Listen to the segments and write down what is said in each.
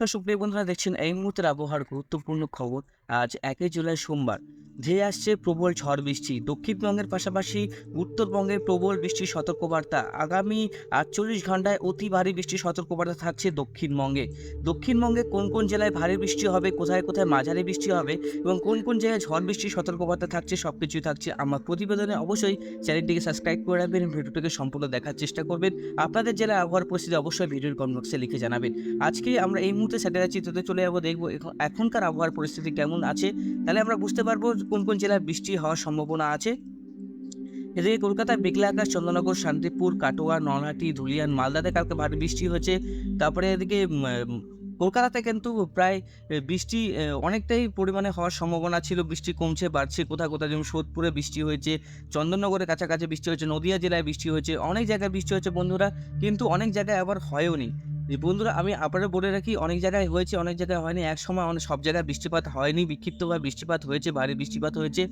তো সুপ্রিয় বন্ধুরা দেখছেন এই মুহূর্তের আবহাওয়ার গুরুত্বপূর্ণ খবর। আজ ১ জুলাই সোমবার। ধেয়ে আসছে প্রবল ঝড় বৃষ্টি। দক্ষিণবঙ্গের পাশাপাশি উত্তরবঙ্গে প্রবল বৃষ্টির সতর্কবার্তা। আগামী ৪৮ ঘন্টায় অতি ভারী বৃষ্টির সতর্কবার্তা থাকছে দক্ষিণবঙ্গে। দক্ষিণবঙ্গে কোন কোন জেলায় ভারী বৃষ্টি হবে, কোথায় কোথায় মাঝারি বৃষ্টি হবে এবং কোন কোন জায়গায় ঝড় বৃষ্টির সতর্কবার্তা থাকছে সবকিছুই থাকছে আমার প্রতিবেদনে। অবশ্যই চ্যানেলটিকে সাবস্ক্রাইব করে রাখবেন, ভিডিওটিকে সম্পূর্ণ দেখার চেষ্টা করবেন। আপনাদের জেলার আবহাওয়ার পরিস্থিতি অবশ্যই ভিডিওর কমেন্ট বক্সে লিখে জানাবেন। আজকে আমরা এই মুহূর্তে স্যাটেলাইট চিত্রতে চলে যাবো, দেখবো এখনকার আবহাওয়ার পরিস্থিতি কেমন আছে। তাহলে আমরা বুঝতে পারবো কোন কোন জেলায় বৃষ্টি হওয়ার সম্ভাবনা আছে। এদিকে কলকাতায় মেঘলা আকাশ, চন্দ্রনগর, শান্তিপুর, কাটোয়া, নলহাটি, ধুলিয়ান, মালদাতে কালকে ভারী বৃষ্টি হয়েছে। তারপরে এদিকে কলকাতাতে কিন্তু প্রায় বৃষ্টি অনেকটাই পরিমাণে হওয়ার সম্ভাবনা ছিল। বৃষ্টি কমছে বাড়ছে, কোথাও কোথাও যেমন সোদপুরে বৃষ্টি হয়েছে, চন্দননগরের কাছাকাছি বৃষ্টি হয়েছে, নদিয়া জেলায় বৃষ্টি হয়েছে, অনেক জায়গায় বৃষ্টি হয়েছে বন্ধুরা। কিন্তু অনেক জায়গায় আবার হয়ওনি। বন্ধুরা আমি আপনাদের বলে রাখি, অনেক জায়গায় হয়েছে, অনেক জায়গায় হয়নি। একসময় সব জায়গায় বৃষ্টিপাত হয়নি, বিক্ষিপ্তভাবে বৃষ্টিপাত হয়েছে, ভারী বৃষ্টিপাত হয়েছে।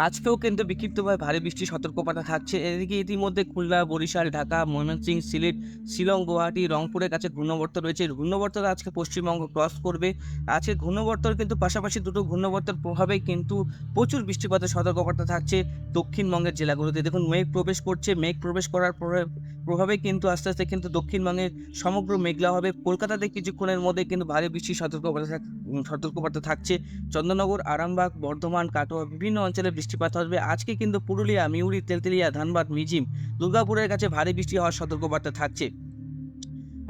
আজকেও কিন্তু বিক্ষিপ্তভাবে ভারী বৃষ্টির সতর্কবার্তা থাকছে। এদিকে ইতিমধ্যে খুলনা, বরিশাল, ঢাকা, ময়মনসিংহ, সিলেট, শিলং, গুয়াহাটি, রংপুরের কাছে ঘূর্ণাবর্ত রয়েছে। ঘূর্ণাবর্তটা আজকে পশ্চিমবঙ্গ ক্রস করবে। আজকে ঘূর্ণাবর্তর কিন্তু পাশাপাশি দুটো ঘূর্ণাবর্তের প্রভাবে কিন্তু প্রচুর বৃষ্টিপাতের সতর্কবার্তা থাকছে দক্ষিণবঙ্গের জেলাগুলোতে। দেখুন মেঘ প্রবেশ করছে, মেঘ প্রবেশ করার প্রভাবে কিন্তু আস্তে আস্তে কিন্তু দক্ষিণবঙ্গের সমগ্র মেঘলা হবে। কলকাতাতে কিছুক্ষণের মধ্যে কিন্তু ভারী বৃষ্টির সতর্কবার্তা থাকছে। চন্দননগর, আরামবাগ, বর্ধমান, কাটোয়া বিভিন্ন অঞ্চলে বৃষ্টিপাত হবে। আজকে কিন্তু পুরুলিয়া, মিউরি, তেলতেলিয়া, ধানবাদ, মিজিম, দুর্গাপুরের কাছে ভারী বৃষ্টি হওয়ার সতর্কবার্তা থাকছে।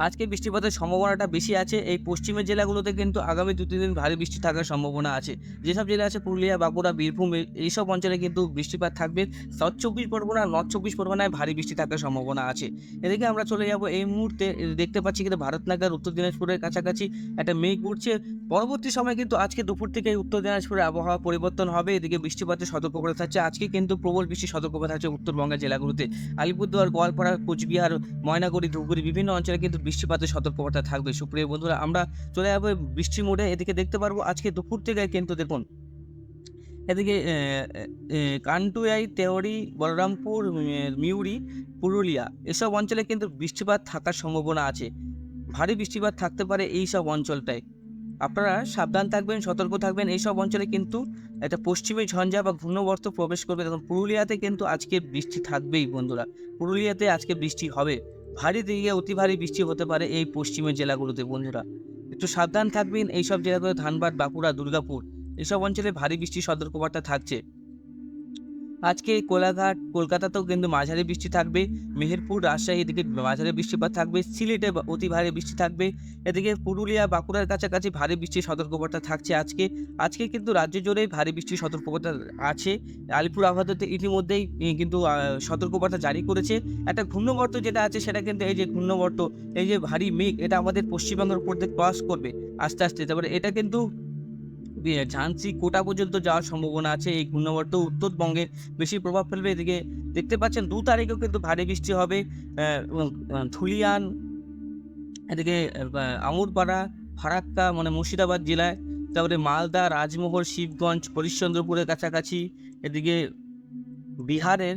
আজকে বৃষ্টিপাতের সম্ভাবনাটা বেশি আছে। এই পশ্চিমের জেলাগুলোতে কিন্তু আগামী ২-৩ দিন ভারী বৃষ্টি থাকার সম্ভাবনা আছে। যেসব জেলা আছে পুরুলিয়া, বাঁকুড়া, বীরভূম এইসব অঞ্চলে কিন্তু বৃষ্টিপাত থাকবে। সাউথ ২৪ পরগনা, নর্থ ২৪ পরগনায় ভারী বৃষ্টি থাকার সম্ভাবনা আছে। এদিকে আমরা চলে যাব এই মুহূর্তে, দেখতে পাচ্ছি কিন্তু ভারতনগর, উত্তর দিনাজপুরের কাছাকাছি একটা মেঘ উঠছে। পরবর্তী সময়ে কিন্তু আজকে দুপুর থেকেই উত্তর দিনাজপুরের আবহাওয়া পরিবর্তন হবে। এদিকে বৃষ্টিপাতের সতর্কবার্তা থাকছে। আজকে কিন্তু প্রবল বৃষ্টির সতর্কবার্তা থাকছে উত্তরবঙ্গের জেলাগুলোতে। আলিপুরদুয়ার, গোয়ালপাড়া, কোচবিহার, ময়নাগুড়ি, ধূপগুড়ি বিভিন্ন অঞ্চলে কিন্তু বৃষ্টিপাতের সতর্কবার্তা থাকবে। সুপ্রিয় বন্ধুরা আমরা চলে যাবো বৃষ্টি মোডে। এদিকে দেখতে পারবো আজকে দুপুর থেকে কিন্তু দেখুন এদিকে কান্টুয়াই, তেওড়ি, বলরামপুর, মিউরি, পুরুলিয়া এসব অঞ্চলে কিন্তু বৃষ্টিপাত থাকার সম্ভাবনা আছে। ভারী বৃষ্টিপাত থাকতে পারে এই সব অঞ্চলটায়। আপনারা সাবধান থাকবেন, সতর্ক থাকবেন। এইসব অঞ্চলে কিন্তু একটা পশ্চিমী ঝঞ্ঝা বা ঘূর্ণাবর্ত প্রবেশ করবে। তখন পুরুলিয়াতে কিন্তু আজকে বৃষ্টি থাকবেই বন্ধুরা। পুরুলিয়াতে আজকে বৃষ্টি হবে। ভারী থেকে অতি ভারী বৃষ্টি হতে পারে এই পশ্চিমের জেলাগুলোতে বন্ধুরা। একটু সাবধান থাকবেন। এইসব জেলাগুলো ধানবাদ, বাঁকুড়া, দুর্গাপুর এসব অঞ্চলে ভারী বৃষ্টির সতর্কবার্তা থাকছে। আজকে কোলাঘাট, কলকাতাতেও কিন্তু মাঝারি বৃষ্টি থাকবে। মেহেরপুর, রাজশাহী এদিকে মাঝারি বৃষ্টিপাত থাকবে। সিলেটে অতি ভারী বৃষ্টি থাকবে। এদিকে পুরুলিয়া, বাঁকুড়ার কাছাকাছি ভারী বৃষ্টির সতর্কবার্তা থাকছে আজকে। আজকে কিন্তু রাজ্য জুড়েই ভারী বৃষ্টির সতর্কবার্তা আছে। আলিপুর আবহাওয়া ইতিমধ্যেই কিন্তু সতর্কবার্তা জারি করেছে। একটা ঘূর্ণাবর্ত যেটা আছে সেটা কিন্তু এই যে ঘূর্ণাবর্ত, এই যে ভারী মেঘ এটা আমাদের পশ্চিমবঙ্গের উপর দিয়ে ক্রস করবে আস্তে আস্তে। তারপরে এটা কিন্তু ঝাঁসি, কোটা পর্যন্ত যাওয়ার সম্ভাবনা আছে। এই ঘূর্ণাবর্ত উত্তরবঙ্গে বেশি প্রভাব ফেলবে। এদিকে দেখতে পাচ্ছেন ২ তারিখেও কিন্তু ভারী বৃষ্টি হবে। এবং ধুলিয়ান, এদিকে আমুরপাড়া, ফারাক্কা মানে মুর্শিদাবাদ জেলায়, তারপরে মালদা, রাজমহল, শিবগঞ্জ, হরিশ্চন্দ্রপুরের কাছাকাছি, এদিকে বিহারের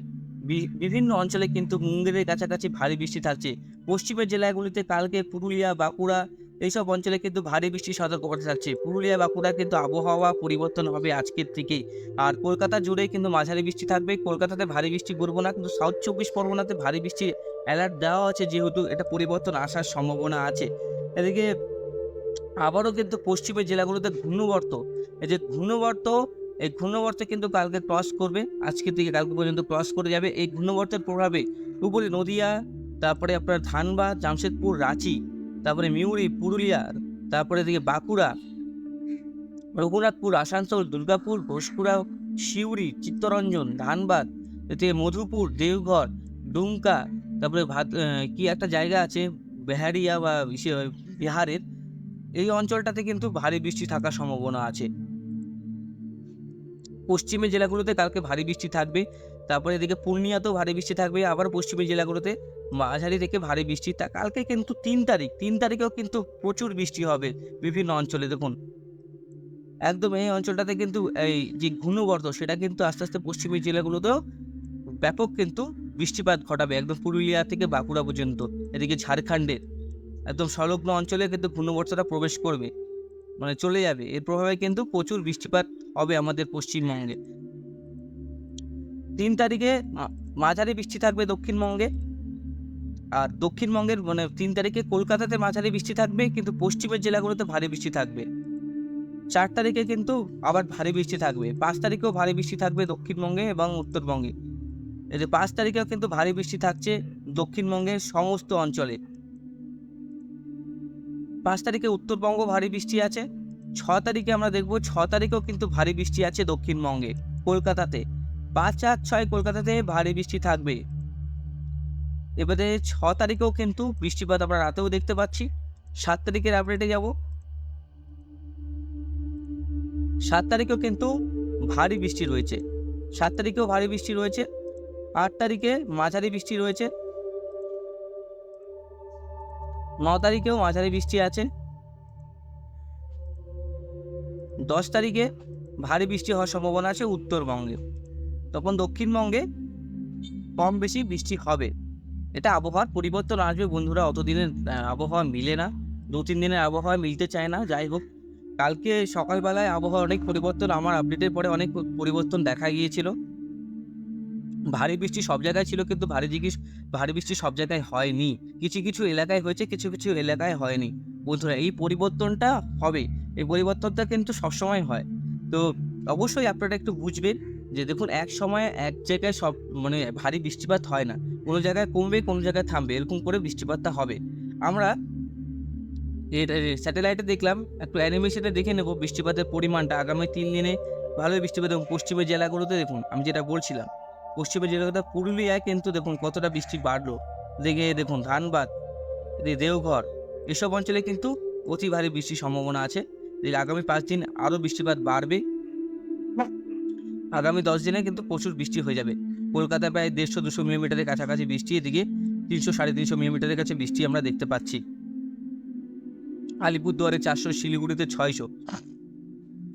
বিভিন্ন অঞ্চলে কিন্তু মুঙ্গেরের কাছাকাছি ভারী বৃষ্টি থাকছে। পশ্চিমের জেলাগুলিতে কালকে পুরুলিয়া, বাঁকুড়া এইসব অঞ্চলে কিন্তু ভারী বৃষ্টির সতর্কবার্তা থাকছে। পুরুলিয়া, বাঁকুড়া কিন্তু আবহাওয়া পরিবর্তন হবে আজকের থেকেই। আর কলকাতা জুড়েই কিন্তু মাঝারি বৃষ্টি থাকবে। কলকাতাতে ভারী বৃষ্টি বলবো না, কিন্তু সাউথ ২৪ পরগনাতে ভারী বৃষ্টির অ্যালার্ট দেওয়া আছে, যেহেতু এটা পরিবর্তন আসার সম্ভাবনা আছে। এদিকে আবারও কিন্তু পশ্চিমের জেলাগুলোতে ঘূর্ণাবর্ত, এই যে ঘূর্ণাবর্ত, এই ঘূর্ণাবর্ত কিন্তু কালকে ক্রস করবে। আজকে থেকে কালকে পর্যন্ত ক্রস করে যাবে। এই ঘূর্ণাবর্তের প্রভাবে উপরে নদিয়া, তারপরে আপনার ধানবাদ, জামশেদপুর, রাঁচি, তারপরে মিউরি, পুরুলিয়া, তারপরে এদিকে বাঁকুড়া, রঘুনাথপুর, আসানসোল, দুর্গাপুর, ঘোষপুরা, সিউড়ি, চিত্তরঞ্জন, ধানবাদ, এদিকে মধুপুর, দেওঘর, ডুমকা, তারপরে কি একটা জায়গা আছে বেহারিয়া বা বিহারের এই অঞ্চলটাতে কিন্তু ভারী বৃষ্টি থাকার সম্ভাবনা আছে। পশ্চিমের জেলাগুলোতে কালকে ভারী বৃষ্টি থাকবে। তারপরে এদিকে পূর্ণিয়াতেও ভারী বৃষ্টি থাকবে। আবার পশ্চিমের জেলাগুলোতে মাঝারি থেকে ভারী বৃষ্টি। কালকে কিন্তু ৩ তারিখেও কিন্তু প্রচুর বৃষ্টি হবে বিভিন্ন অঞ্চলে। দেখুন একদম এই অঞ্চলটাতে কিন্তু এই যে ঘূর্ণাবর্ত সেটা কিন্তু আস্তে আস্তে পশ্চিমের জেলাগুলোতেও ব্যাপক কিন্তু বৃষ্টিপাত ঘটাবে, একদম পুরুলিয়া থেকে বাঁকুড়া পর্যন্ত, এদিকে ঝাড়খণ্ডে। একদম সংলগ্ন অঞ্চলে কিন্তু ঘূর্ণিবর্ষটা প্রবেশ করবে, মানে চলে যাবে। এর প্রভাবে কিন্তু প্রচুর বৃষ্টিপাত হবে আমাদের পশ্চিমবঙ্গে। 3 তারিখে মাঝারি বৃষ্টি থাকবে দক্ষিণবঙ্গে। আর দক্ষিণবঙ্গের মানে 3 তারিখে কলকাতাতে মাঝারি বৃষ্টি থাকবে, কিন্তু পশ্চিমের জেলাগুলোতে ভারী বৃষ্টি থাকবে। 4 তারিখে কিন্তু আবার ভারী বৃষ্টি থাকবে। 5 তারিখেও ভারী বৃষ্টি থাকবে দক্ষিণবঙ্গে এবং উত্তরবঙ্গে। এই যে 5 তারিখেও কিন্তু ভারী বৃষ্টি থাকছে দক্ষিণবঙ্গের সমস্ত অঞ্চলে। 5 তারিখে উত্তরবঙ্গ ভারী বৃষ্টি আছে। 6 তারিখে আমরা দেখব 6 তারিখেও কিন্তু ভারী বৃষ্টি আছে দক্ষিণবঙ্গে, কলকাতাতে। 5, 4, 6 কলকাতাতে ভারী বৃষ্টি থাকবে। এবারে 6 তারিখেও কিন্তু বৃষ্টিপাত আমরা রাতেও দেখতে পাচ্ছি। 7 তারিখের আপডেটে যাব। 7 তারিখেও কিন্তু ভারী বৃষ্টি রয়েছে। 7 তারিখেও ভারী বৃষ্টি রয়েছে। 8 তারিখে মাঝারি বৃষ্টি রয়েছে। 9 তারিখেও মাঝারি বৃষ্টি আছে। 10 তারিখে ভারী বৃষ্টি হওয়ার সম্ভাবনা আছে উত্তরবঙ্গে। তখন দক্ষিণবঙ্গে কম বেশি বৃষ্টি হবে। এটা আবহাওয়ার পরিবর্তন আসবে বন্ধুরা, অতদিনের আবহাওয়া মিলে না। 2-3 দিনের আবহাওয়া মিলতে চায় না। যাই হোক, কালকে সকালবেলায় আবহাওয়ার অনেক পরিবর্তন, আমার আপডেটের পরে অনেক পরিবর্তন দেখা গিয়েছিল। ভারী বৃষ্টি সব জায়গায় ছিল, কিন্তু ভারী বৃষ্টি সব জায়গায় হয়নি। কিছু কিছু এলাকায় হয়েছে, কিছু কিছু এলাকায় হয়নি। বন্ধুরা, এই পরিবর্তনটা হবে। এই পরিবর্তনটা কিন্তু সবসময় হয়। তো অবশ্যই আপনারা একটু বুঝবেন যে দেখুন, এক সময়ে এক জায়গায় সব মানে ভারী বৃষ্টিপাত হয় না। কোনো জায়গায় কমবে, কোনো জায়গায় থামবে, এরকম করে বৃষ্টিপাতটা হবে। আমরা স্যাটেলাইটে দেখলাম, একটু অ্যানিমেশনে দেখে নেব বৃষ্টিপাতের পরিমাণটা আগামী 3 দিনে। ভালোই বৃষ্টিপাত এবং পশ্চিমের জেলাগুলোতে দেখুন, আমি যেটা বলছিলাম, পশ্চিমের জেলাগুলোতে পুরুলিয়ায় কিন্তু দেখুন কতটা বৃষ্টি বাড়লো। দেখুন ধানবাদ, দেওঘর, এসব অঞ্চলে কিন্তু অতি ভারী বৃষ্টির সম্ভাবনা আছে। আগামী 5 দিন আরও বৃষ্টিপাত বাড়বে। আগামী 10 দিনে কিন্তু প্রচুর বৃষ্টি হয়ে যাবে। কলকাতায় প্রায় 150-200 মিলিমিটারের কাছাকাছি বৃষ্টি, এদিকে 300-350 মিলিমিটারের কাছে বৃষ্টি আমরা দেখতে পাচ্ছি। আলিপুরদুয়ারে 400, শিলিগুড়িতে 600।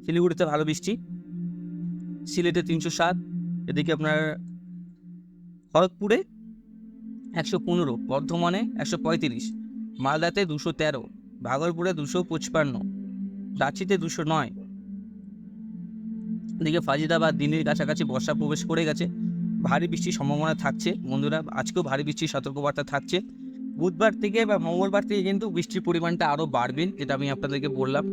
শিলিগুড়িতে ভালো বৃষ্টি। সিলেটে 307, এদিকে আপনার খড়গপুরে 115, বর্ধমানে 135, মালদাতে 213, ভাগলপুরে 255, রাঁচিতে 209। এদিকে ফাজিদাবাদ, দিল্লির কাছাকাছি বর্ষা প্রবেশ করে গেছে। ভারী বৃষ্টির সম্ভাবনা থাকছে বন্ধুরা, আজকেও ভারী বৃষ্টির সতর্কবার্তা থাকছে। বুধবার থেকে বা মঙ্গলবার থেকে কিন্তু বৃষ্টির পরিমাণটা আরও বাড়বে, যেটা আমি আপনাদেরকে বললাম।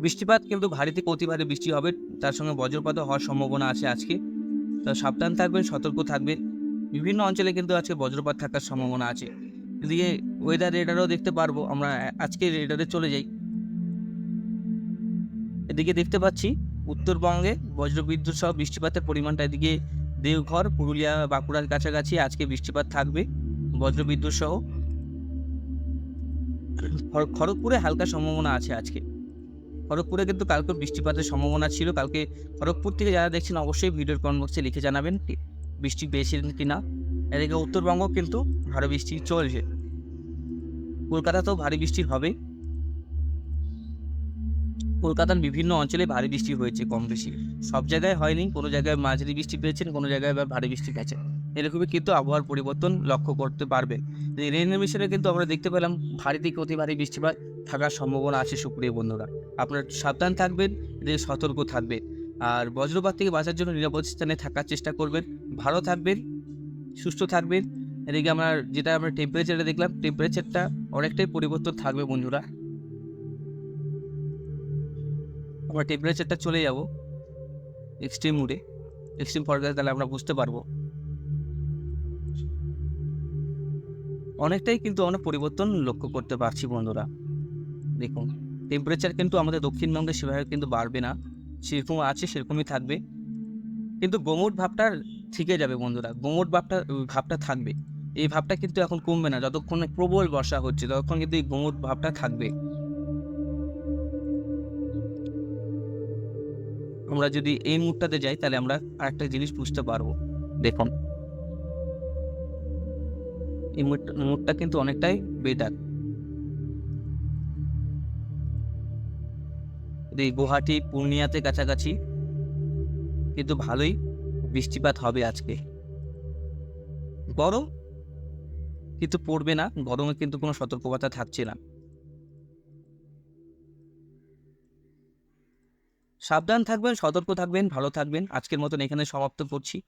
বৃষ্টিপাত কিন্তু ভারী থেকে অতি ভারী বৃষ্টি হবে, তার সঙ্গে বজ্রপাতও হওয়ার সম্ভাবনা আছে আজকে। তো সাবধান থাকবেন, সতর্ক থাকবেন। বিভিন্ন অঞ্চলে কিন্তু আজকে বজ্রপাত থাকার সম্ভাবনা আছে। এদিকে ওয়েদার রেডারও দেখতে পারবো আমরা। আজকে রেডারে চলে যাই। এদিকে দেখতে পাচ্ছি উত্তরবঙ্গে বজ্রবিদ্যুৎ সহ বৃষ্টিপাতের পরিমাণটা, এদিকে দেওঘর, পুরুলিয়া, বাঁকুড়ার কাছাকাছি আজকে বৃষ্টিপাত থাকবে বজ্রবিদ্যুৎ সহ। খড়গপুরে হালকা সম্ভাবনা আছে আজকে। খড়গপুরে কিন্তু কালকে বৃষ্টিপাতের সম্ভাবনা ছিল। কালকে খড়গপুর থেকে যারা দেখছেন অবশ্যই ভিডিওর কমেন্ট বক্সে লিখে জানাবেন বৃষ্টি পেয়েছিলেন কি না। এদিকে উত্তরবঙ্গ কিন্তু ভারী বৃষ্টি চলছে। কলকাতাতেও ভারী বৃষ্টি হবে। কলকাতার বিভিন্ন অঞ্চলে ভারী বৃষ্টি হয়েছে কম বেশি, সব জায়গায় হয়নি। কোনো জায়গায় মাঝারি বৃষ্টি পেয়েছেন, কোনো জায়গায় আবার ভারী বৃষ্টি পেয়েছেন। এরকমই কিন্তু আবহাওয়ার পরিবর্তন লক্ষ্য করতে পারবে। রেন এমিশনে কিন্তু আমরা দেখতে পেলাম ভারী থেকে অতি ভারী বৃষ্টিপাত থাকার সম্ভাবনা আছে সুপ্রিয় বন্ধুরা। আপনারা সাবধান থাকবেন, সতর্ক থাকবেন। আর বজ্রপাত থেকে বাঁচার জন্য নিরাপদ স্থানে থাকার চেষ্টা করবেন। ভালো থাকবেন, সুস্থ থাকবেন। এদিকে আমরা টেম্পারেচারটা দেখলাম, টেম্পারেচারটা অনেকটাই পরিবর্তন থাকবে বন্ধুরা। আমরা টেম্পারেচারটা চলে যাব এক্সট্রিম মোডে। এক্সট্রিম ফরকাস্ট তাহলে আমরা বুঝতে পারবো অনেকটাই কিন্তু আমরা পরিবর্তন লক্ষ্য করতে পারছি বন্ধুরা। দেখুন, টেম্পারেচার কিন্তু আমাদের দক্ষিণবঙ্গে সেভাবে কিন্তু বাড়বে না, সেরকম আছে সেরকমই থাকবে। কিন্তু গোমট ভাবটা থেকে যাবে বন্ধুরা, গোমট ভাবটা থাকবে। এই ভাবটা কিন্তু এখন কমবে না, যতক্ষণ প্রবল বর্ষা হচ্ছে ততক্ষণ কিন্তু এই গোমট ভাবটা থাকবে। আমরা যদি এই মুডটাতে যাই তাহলে আমরা আরেকটা জিনিস বুঝতে পারবো। দেখুন, এই মুডটা কিন্তু অনেকটাই বেটার। এই গুয়াহাটি, পূর্ণিয়াতে কাছাকাছি কিন্তু ভালোই বৃষ্টিপাত হবে আজকে। গরম কিন্তু পড়বে না, গরমে কিন্তু কোনো সতর্কবার্তা থাকছে না। সাবধান থাকবেন, সতর্ক থাকবেন, ভালো থাকবেন। আজকের মতন এখানে সমাপ্ত করছি।